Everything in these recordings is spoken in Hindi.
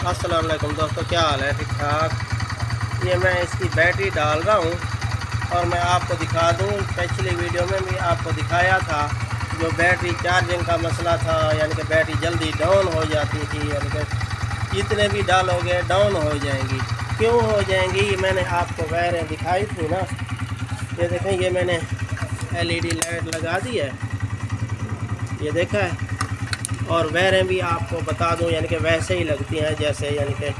अस्सलाम वालेकुम दोस्तों, क्या हाल है? ठीक ठाक। ये मैं इसकी बैटरी डाल रहा हूँ और मैं आपको दिखा दूँ, पिछली वीडियो में भी आपको दिखाया था जो बैटरी चार्जिंग का मसला था, यानी कि बैटरी जल्दी डाउन हो जाती थी, यानी कि जितने भी डालोगे डाउन हो जाएंगी। क्यों हो जाएंगी? ये मैंने आपको वायरें दिखाई थी ना। ये देखें, ये मैंने LED लाइट लगा दी है, ये देखा है। और वायरें भी आपको बता दूं, यानी कि वैसे ही लगती हैं जैसे यानी कि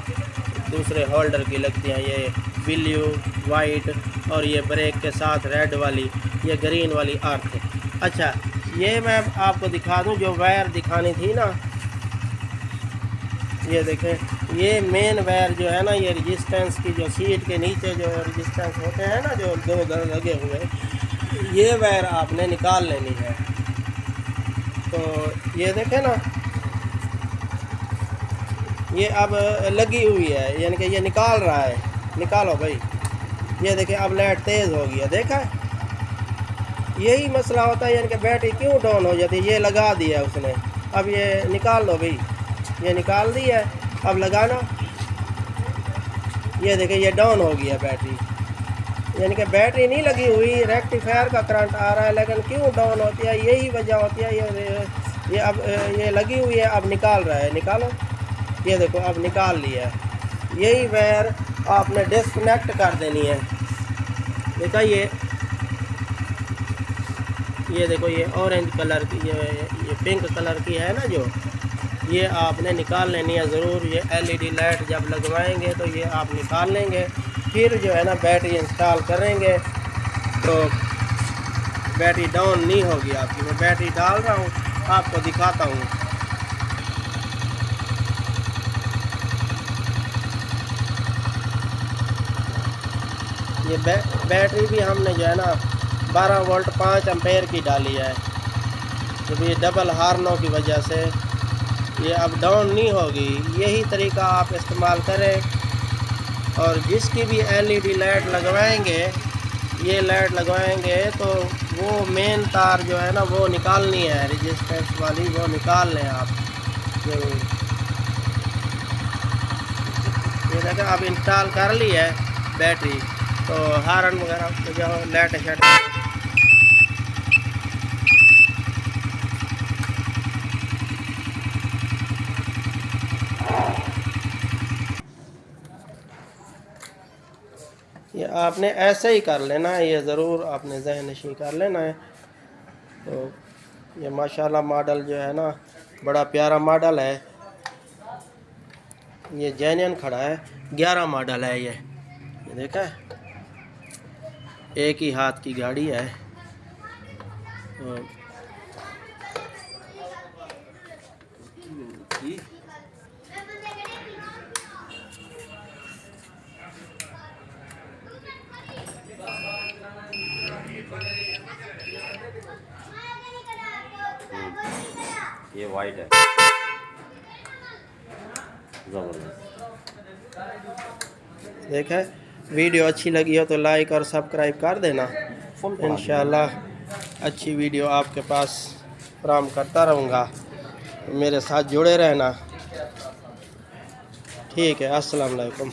दूसरे होल्डर की लगती हैं। ये ब्लू वाइट और ये ब्रेक के साथ रेड वाली, ये ग्रीन वाली अर्थ। अच्छा, ये मैं आपको दिखा दूं जो वायर दिखानी थी ना। ये देखें, ये मेन वायर जो है ना, ये रेजिस्टेंस की जो सीट के नीचे जो रेजिस्टेंस होते हैं ना, जो दो दर लगे हुए, ये वायर आपने निकाल लेनी है। तो ये देखें ना, ये अब लगी हुई है, यानी कि ये निकाल रहा है। निकालो भाई। ये देखें, अब लाइट तेज़ हो गई है, देखा है। यही मसला होता है, यानी कि बैटरी क्यों डाउन हो जाती है। ये लगा दिया उसने, अब ये निकाल लो भाई। ये निकाल दी है, अब लगाना। ये देखें, ये डाउन हो गई है बैटरी, यानी कि बैटरी नहीं लगी हुई, रेक्टिफायर का करंट आ रहा है, लेकिन क्यों डाउन होती है, यही वजह होती है। ये अब ये लगी हुई है, अब निकाल रहा है। निकालो। ये देखो, अब निकाल लिया है। यही वायर आपने डिस्कनेक्ट कर देनी है। देखा, ये देखो, ये ऑरेंज कलर की, ये पिंक कलर की है ना जो, ये आपने निकाल लेनी है ज़रूर। ये LED लाइट जब लगवाएंगे तो ये आप निकाल लेंगे, फिर जो है ना बैटरी इंस्टॉल करेंगे तो बैटरी डाउन नहीं होगी आपकी। मैं बैटरी डाल रहा हूँ, आपको दिखाता हूँ। ये बैटरी भी हमने जो है ना 12 वोल्ट 5 एम्पेयर की डाली है, जब ये डबल हार्नों की वजह से ये अब डाउन नहीं होगी। यही तरीका आप इस्तेमाल करें। और जिसकी भी LED लाइट लगवाएंगे, ये लाइट लगवाएंगे तो वो मेन तार जो है ना वो निकालनी है, रेजिस्टेंस वाली, वो निकाल लें आप जरूर। ये देखा, अब इंस्टॉल कर ली है बैटरी, तो हार्न वगैरह जो लाइट शट। ये आपने ऐसे ही कर लेना है, ये ज़रूर आपने ज़हन नशी कर लेना है। तो ये माशाल्लाह मॉडल जो है ना बड़ा प्यारा मॉडल है। ये जेन्युइन खड़ा है, 11 मॉडल है ये देखा है, एक ही हाथ की गाड़ी है। तो ये वाइट है, ज़बरदस्त। देखा है, वीडियो अच्छी लगी हो तो लाइक और सब्सक्राइब कर देना। इंशाल्लाह अच्छी वीडियो आपके पास फराहम करता रहूँगा, मेरे साथ जुड़े रहना। ठीक है, अस्सलाम वालेकुम।